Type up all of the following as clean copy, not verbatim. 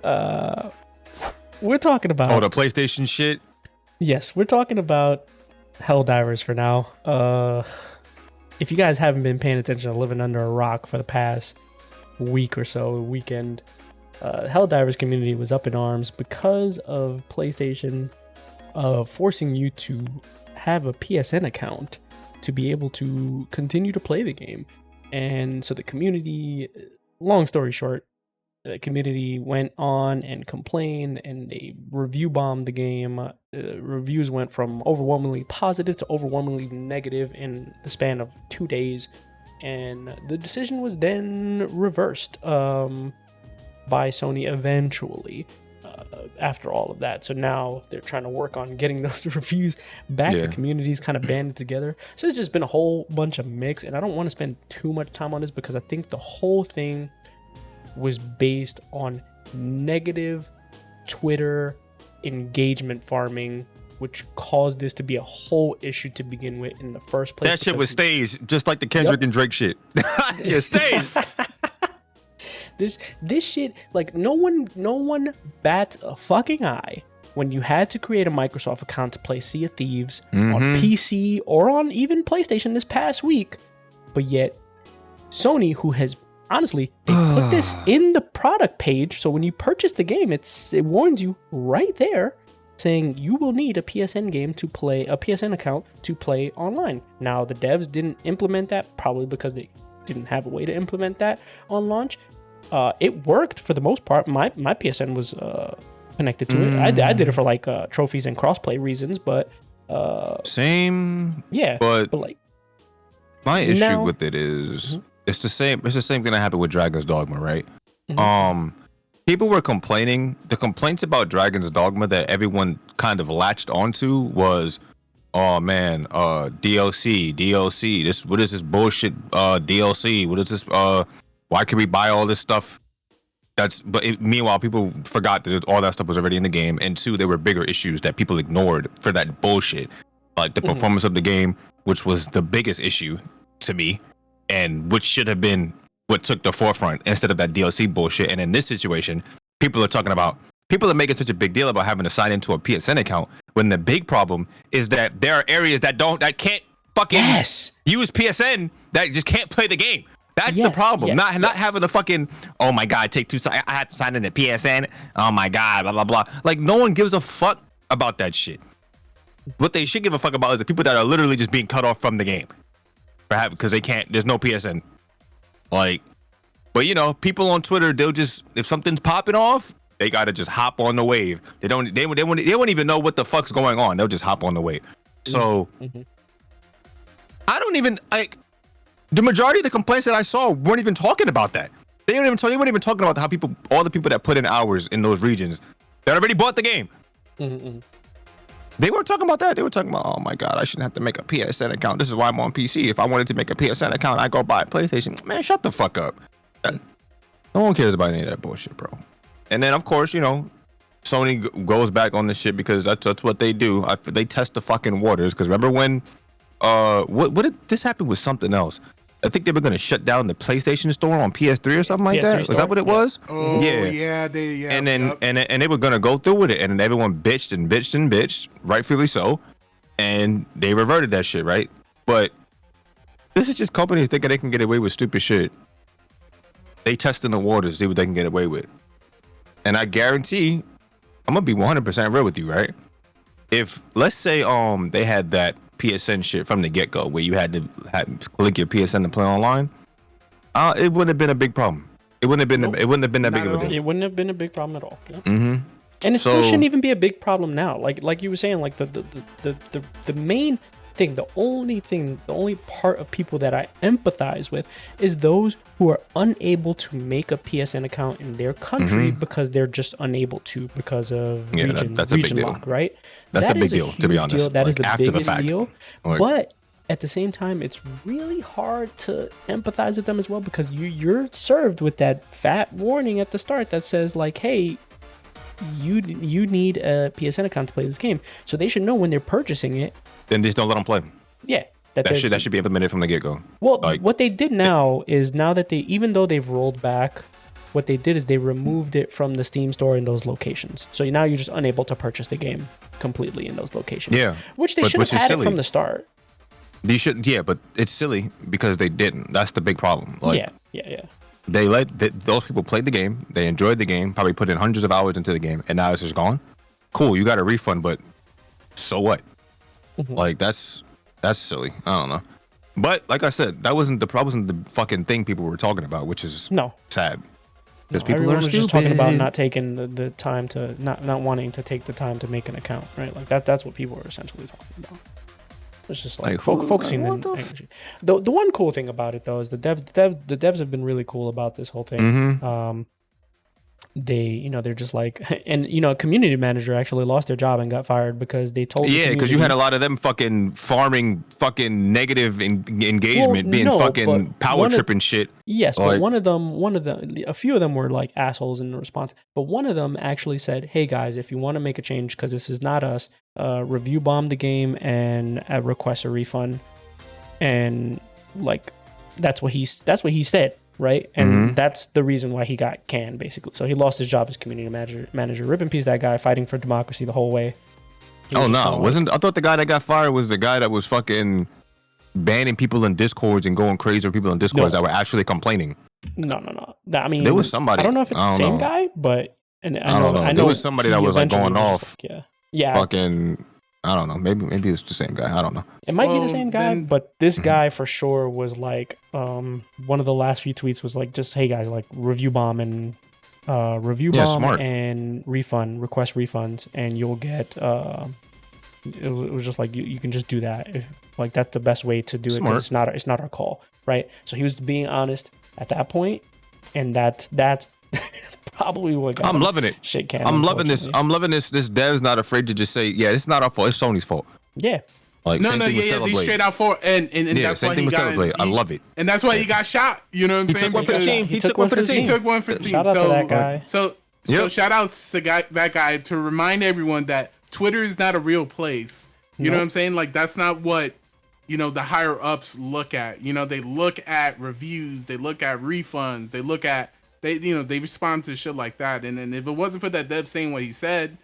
We're talking about the PlayStation shit. Yes, we're talking about Helldivers for now. If you guys haven't been paying attention or living under a rock for the past week or so, weekend, Helldivers community was up in arms because of PlayStation forcing you to have a PSN account to be able to continue to play the game. And so the community, long story short, the community went on and complained, and they review bombed the game. Reviews went from overwhelmingly positive to overwhelmingly negative in the span of 2 days, and the decision was then reversed by Sony eventually after all of that. So now they're trying to work on getting those reviews back. The community's kind of banded together. So it's just been a whole bunch of mix, and I don't want to spend too much time on this because I think the whole thing was based on negative Twitter engagement farming, which caused this to be a whole issue to begin with in the first place. That shit was staged, just like the Kendrick and Drake shit. Just staged. This shit, like no one bats a fucking eye when you had to create a Microsoft account to play Sea of Thieves on PC or on even PlayStation this past week, but yet Sony, who has honestly, they put this in the product page, so when you purchase the game, it warns you right there, saying you will need a PSN game to play, a PSN account to play online. Now, the devs didn't implement that, probably because they didn't have a way to implement that on launch. It worked for the most part. My PSN was connected to it. I did it for like trophies and crossplay reasons, but same. Yeah, but like my issue with it is. It's the same thing that happened with Dragon's Dogma, right? People were complaining. The complaints about Dragon's Dogma that everyone kind of latched onto was, oh man, DLC. What is this bullshit DLC? What is this? Why can we buy all this stuff? Meanwhile, people forgot that all that stuff was already in the game. And two, there were bigger issues that people ignored for that bullshit, like the performance of the game, which was the biggest issue to me. And which should have been what took the forefront instead of that DLC bullshit. And in this situation, people are making such a big deal about having to sign into a PSN account when the big problem is that there are areas that can't fucking use PSN, that just can't play the game. That's the problem. Not having the fucking, oh my God, I have to sign into PSN. Oh my God, blah, blah, blah. Like, no one gives a fuck about that shit. What they should give a fuck about is the people that are literally just being cut off from the game. Because there's no PSN. Like, but you know, people on Twitter, they'll just, if something's popping off, they gotta just hop on the wave. They won't even know what the fuck's going on. They'll just hop on the wave. So I don't even, like, the majority of the complaints that I saw weren't even talking about that. They weren't even talking about how all the people that put in hours in those regions that already bought the game. They weren't talking about that. They were talking about, oh my God, I shouldn't have to make a PSN account. This is why I'm on PC. If I wanted to make a PSN account, I go buy a PlayStation. Man, shut the fuck up. No one cares about any of that bullshit, bro. And then, of course, you know, Sony goes back on this shit because that's what they do. They test the fucking waters. Because remember when, what did this happen with something else? I think they were going to shut down the PlayStation store on PS3 or something like that. Was that what it was? Oh, yeah. And then and they were going to go through with it, and everyone bitched, rightfully so, and they reverted that shit, right? But this is just companies thinking they can get away with stupid shit. They testing the waters, see what they can get away with. And I guarantee, I'm going to be 100% real with you, right? If, let's say, they had that PSN shit from the get-go where you had to link your PSN to play online, it wouldn't have been a big problem. It wouldn't have been that big of a deal. It wouldn't have been a big problem at all. Yeah. And it still shouldn't even be a big problem now. Like you were saying, like the main thing, the only part of people that I empathize with is those who are unable to make a PSN account in their country because they're just unable to because of region lock, right? That's a big deal, to be honest. That is the biggest deal. But at the same time, it's really hard to empathize with them as well because you're served with that fat warning at the start that says like, hey, you need a PSN account to play this game. So they should know when they're purchasing it. Then just don't let them play. Yeah. That should be implemented from the get-go. Well, what they did now is now that even though they've rolled back what they did is they removed it from the Steam store in those locations. So now you're just unable to purchase the game completely in those locations. Yeah, which they should have had it from the start. You should, yeah, but it's silly because they didn't. That's the big problem. Like, yeah. They those people played the game, they enjoyed the game, probably put in hundreds of hours into the game, and now it's just gone. Cool, you got a refund, but so what? Like that's silly. I don't know. But like I said, that wasn't the fucking thing people were talking about, which is sad. Because people everyone are was stupid. just talking about not taking the time to not wanting to take the time to make an account, right? Like that's what people were essentially talking about. It's just like focusing on energy. The one cool thing about it though is the devs have been really cool about this whole thing. They're just like, and a community manager actually lost their job and got fired because they told because you had a lot of them fucking farming fucking negative engagement, fucking power tripping shit. Yes, but a few of them were like assholes in response. But one of them actually said, "Hey guys, if you want to make a change, because this is not us, review bomb the game and request a refund." And like, that's what he said. Right, and that's the reason why he got canned, basically. So he lost his job as community manager. Rip in peace, that guy fighting for democracy the whole way. I thought the guy that got fired was the guy that was fucking banning people in Discords and going crazy with people in Discords that were actually complaining. No. I mean, there was somebody. I don't know if it's the same guy, but I don't know. There was somebody that was like going off. Yeah. Fucking. I don't know. Maybe it's the same guy. I don't know. It might be the same guy, but this guy for sure was like, one of the last few tweets was like, just, hey guys, like review bomb and request refunds, and you'll get. It was just like you can just do that. Like that's the best way to do it because it's not our call, right? So he was being honest at that point, and that's probably what got I'm loving it. Shit can. I'm loving this. This dev's not afraid to just say, yeah, it's not our fault. It's Sony's fault. Yeah. Like, they straight out for and that's why he got. I love it. And that's why he got shot. You know what I'm saying? He took one for the team. He took one for the team. Shout out to that guy. So shout out to that guy to remind everyone that Twitter is not a real place. You know what I'm saying? Like that's not what the higher ups look at. They look at reviews. They look at refunds. They look at. They respond to shit like that, and then if it wasn't for that dev saying what he said,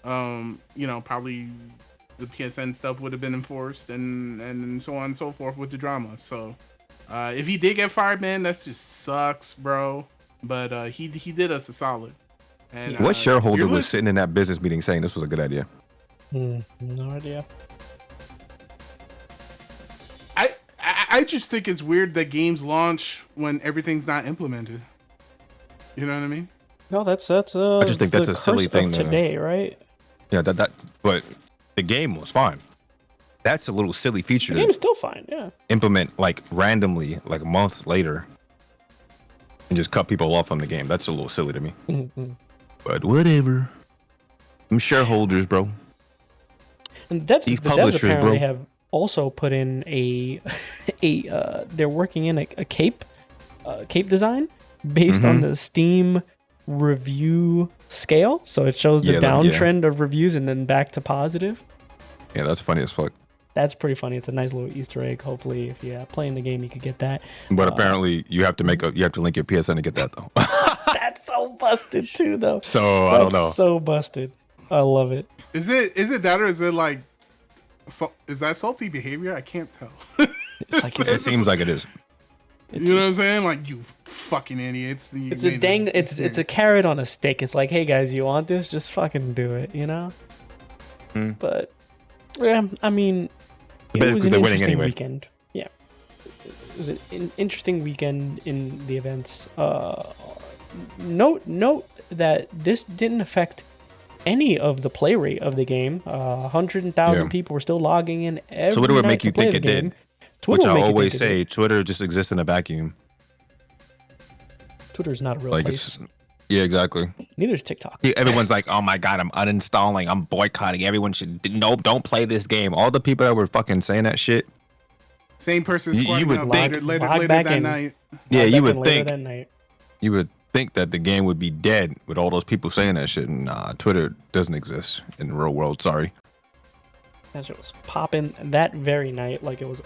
probably the PSN stuff would have been enforced, and so on and so forth with the drama. So, if he did get fired, man, that just sucks, bro. But he did us a solid. And what shareholder was sitting in that business meeting saying this was a good idea? No idea. I just think it's weird that games launch when everything's not implemented. You know what I mean? No, that's I just think that's a silly thing today, right? Yeah, but the game was fine. That's a little silly feature. The game is still fine, yeah. Implement like randomly, like months later, and just cut people off from the game. That's a little silly to me. But whatever. I'm shareholders, bro. And the devs apparently have also put in they're working in a cape design based on the Steam review scale, so it shows the downtrend of reviews and then back to positive. Yeah, that's funny as fuck. That's pretty funny. It's a nice little Easter egg. Hopefully, if you're playing the game, you could get that. But apparently, you have to link your PSN to get that though. That's so busted too, though. So I don't know. So busted. I love it. Is it that, or is it like? Is that salty behavior? I can't tell. It seems like it is. You know what I'm saying? Like, you fucking idiots. It's a carrot on a stick. It's like, hey guys, you want this? Just fucking do it, But yeah, I mean, it was an interesting weekend. Yeah, it was an interesting weekend in the events. Note that this didn't affect any of the play rate of the game. 100,000 people were still logging in every So what would night make you to play think the it game. did? Which I always say, Twitter just exists in a vacuum. Twitter's not a real place. Yeah, exactly. Neither is TikTok. Everyone's like, oh my God, I'm uninstalling. I'm boycotting. Everyone should, don't play this game. All the people that were fucking saying that shit. Same person squatting up later that night. Yeah, you would think. You would think that the game would be dead with all those people saying that shit. And Twitter doesn't exist in the real world. Sorry. That shit was popping that very night like it was